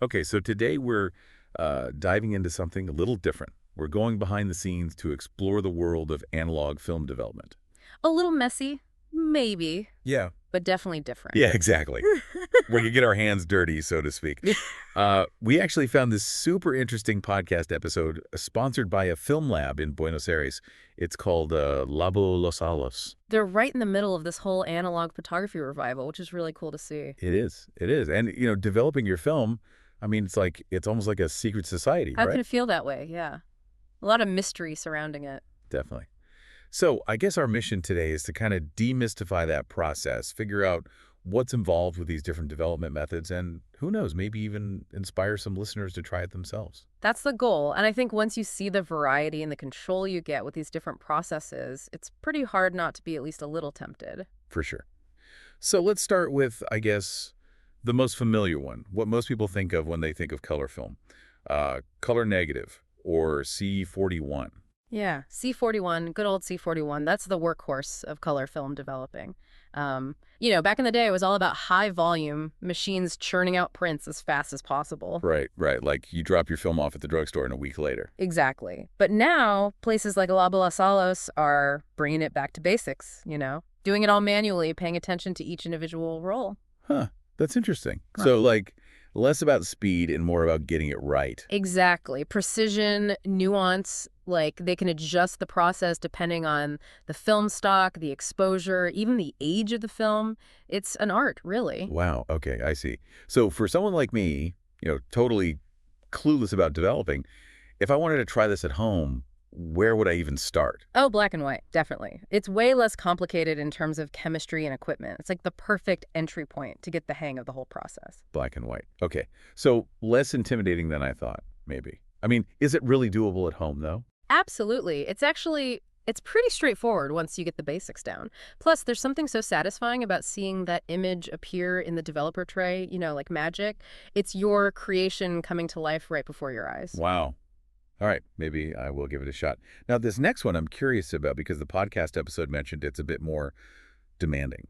Okay, so today we're diving into something a little different. We're going behind the scenes to explore the world of analog film development. A little messy, maybe, Yeah. but definitely different. Yeah, exactly. We can get our hands dirty, so to speak. We actually found this super interesting podcast episode sponsored by a film lab in Buenos Aires. It's called Labo Los Alos. They're right in the middle of this whole analog photography revival, which is really cool to see. It is. It is. And, developing your film, I mean, it's almost like a secret society, How right? can it feel that way? Yeah. A lot of mystery surrounding it. Definitely. So I guess our mission today is to kind of demystify that process, figure out what's involved with these different development methods, and who knows, maybe even inspire some listeners to try it themselves. That's the goal. And I think once you see the variety and the control you get with these different processes, it's pretty hard not to be at least a little tempted. For sure. So let's start with, I guess, the most familiar one, what most people think of when they think of color film. Color negative, or C41. Yeah, C41, good old C41, that's the workhorse of color film developing. Back in the day, it was all about high volume, machines churning out prints as fast as possible. Right, right. Like you drop your film off at the drugstore and a week later. Exactly. But now, places like Salos are bringing it back to basics, doing it all manually, paying attention to each individual role. Huh, that's interesting. Huh. So, less about speed and more about getting it right. Exactly. Precision, nuance, like they can adjust the process depending on the film stock, the exposure, even the age of the film. It's an art, really. Wow, okay, I see. So for someone like me, totally clueless about developing, if I wanted to try this at home, where would I even start? Oh, black and white, definitely. It's way less complicated in terms of chemistry and equipment. It's like the perfect entry point to get the hang of the whole process. Black and white. Okay, so less intimidating than I thought, maybe. I mean, is it really doable at home, though? Absolutely. It's pretty straightforward once you get the basics down. Plus, there's something so satisfying about seeing that image appear in the developer tray, like magic. It's your creation coming to life right before your eyes. Wow. All right, maybe I will give it a shot. Now, this next one I'm curious about because the podcast episode mentioned it's a bit more demanding.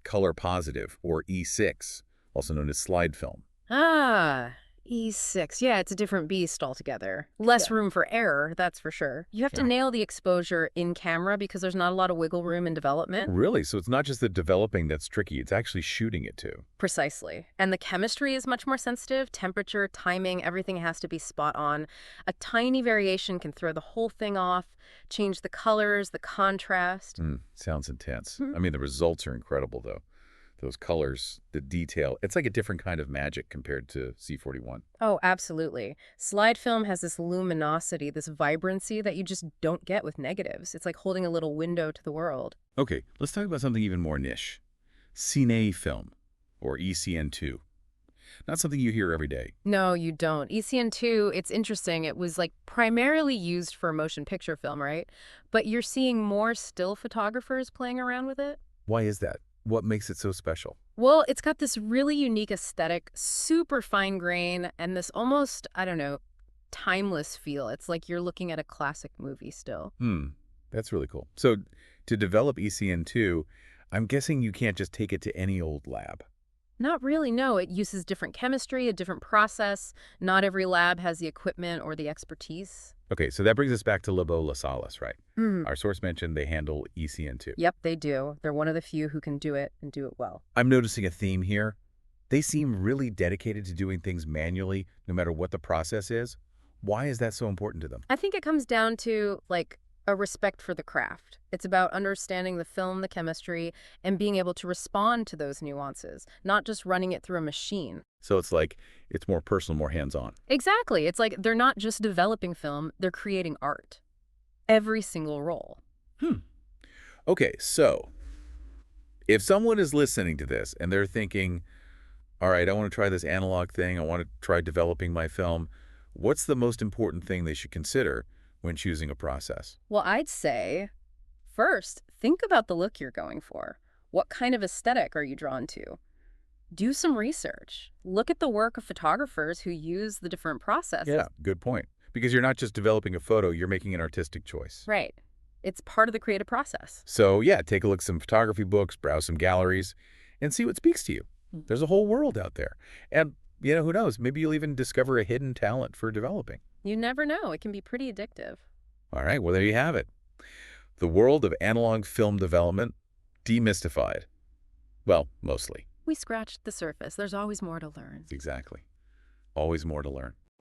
Color positive, or E6, also known as slide film. Ah, E6. Yeah, it's a different beast altogether. Less room for error, that's for sure. You have to Yeah. nail the exposure in camera because there's not a lot of wiggle room in development. Really? So it's not just the developing that's tricky, it's actually shooting it too. Precisely. And the chemistry is much more sensitive. Temperature, timing, everything has to be spot on. A tiny variation can throw the whole thing off, change the colors, the contrast. Sounds intense. Hmm. I mean, the results are incredible, though. Those colors, the detail, it's like a different kind of magic compared to C41. Oh, absolutely. Slide film has this luminosity, this vibrancy that you just don't get with negatives. It's like holding a little window to the world. Okay, let's talk about something even more niche. Cine film, or ECN2. Not something you hear every day. No, you don't. ECN2, it's interesting. It was like primarily used for motion picture film, right? But you're seeing more still photographers playing around with it. Why is that? What makes it so special? Well, it's got this really unique aesthetic, super fine grain, and this almost, I don't know, timeless feel. It's like you're looking at a classic movie still. That's really cool. So to develop ECN2, I'm guessing you can't just take it to any old lab. Not really, no. It uses different chemistry, a different process. Not every lab has the equipment or the expertise. Okay, so that brings us back to Labo La Salas, right? Mm. Our source mentioned they handle ECN2. Yep, they do. They're one of the few who can do it and do it well. I'm noticing a theme here. They seem really dedicated to doing things manually, no matter what the process is. Why is that so important to them? I think it comes down to, like, a respect for the craft. It's about understanding the film, the chemistry, and being able to respond to those nuances, not just running it through a machine. So it's more personal, more hands-on. Exactly. It's like they're not just developing film, they're creating art. Every single role. Okay, so if someone is listening to this and they're thinking, all right, I want to try this analog thing, I want to try developing my film, what's the most important thing they should consider when choosing a process? Well, I'd say, first, think about the look you're going for. What kind of aesthetic are you drawn to? Do some research. Look at the work of photographers who use the different processes. Yeah, good point. Because you're not just developing a photo, you're making an artistic choice. Right. It's part of the creative process. So yeah, take a look at some photography books, browse some galleries, and see what speaks to you. There's a whole world out there. And who knows? Maybe you'll even discover a hidden talent for developing. You never know. It can be pretty addictive. All right, well, there you have it. The world of analog film development demystified. Well, mostly. We scratched the surface. There's always more to learn. Exactly. Always more to learn.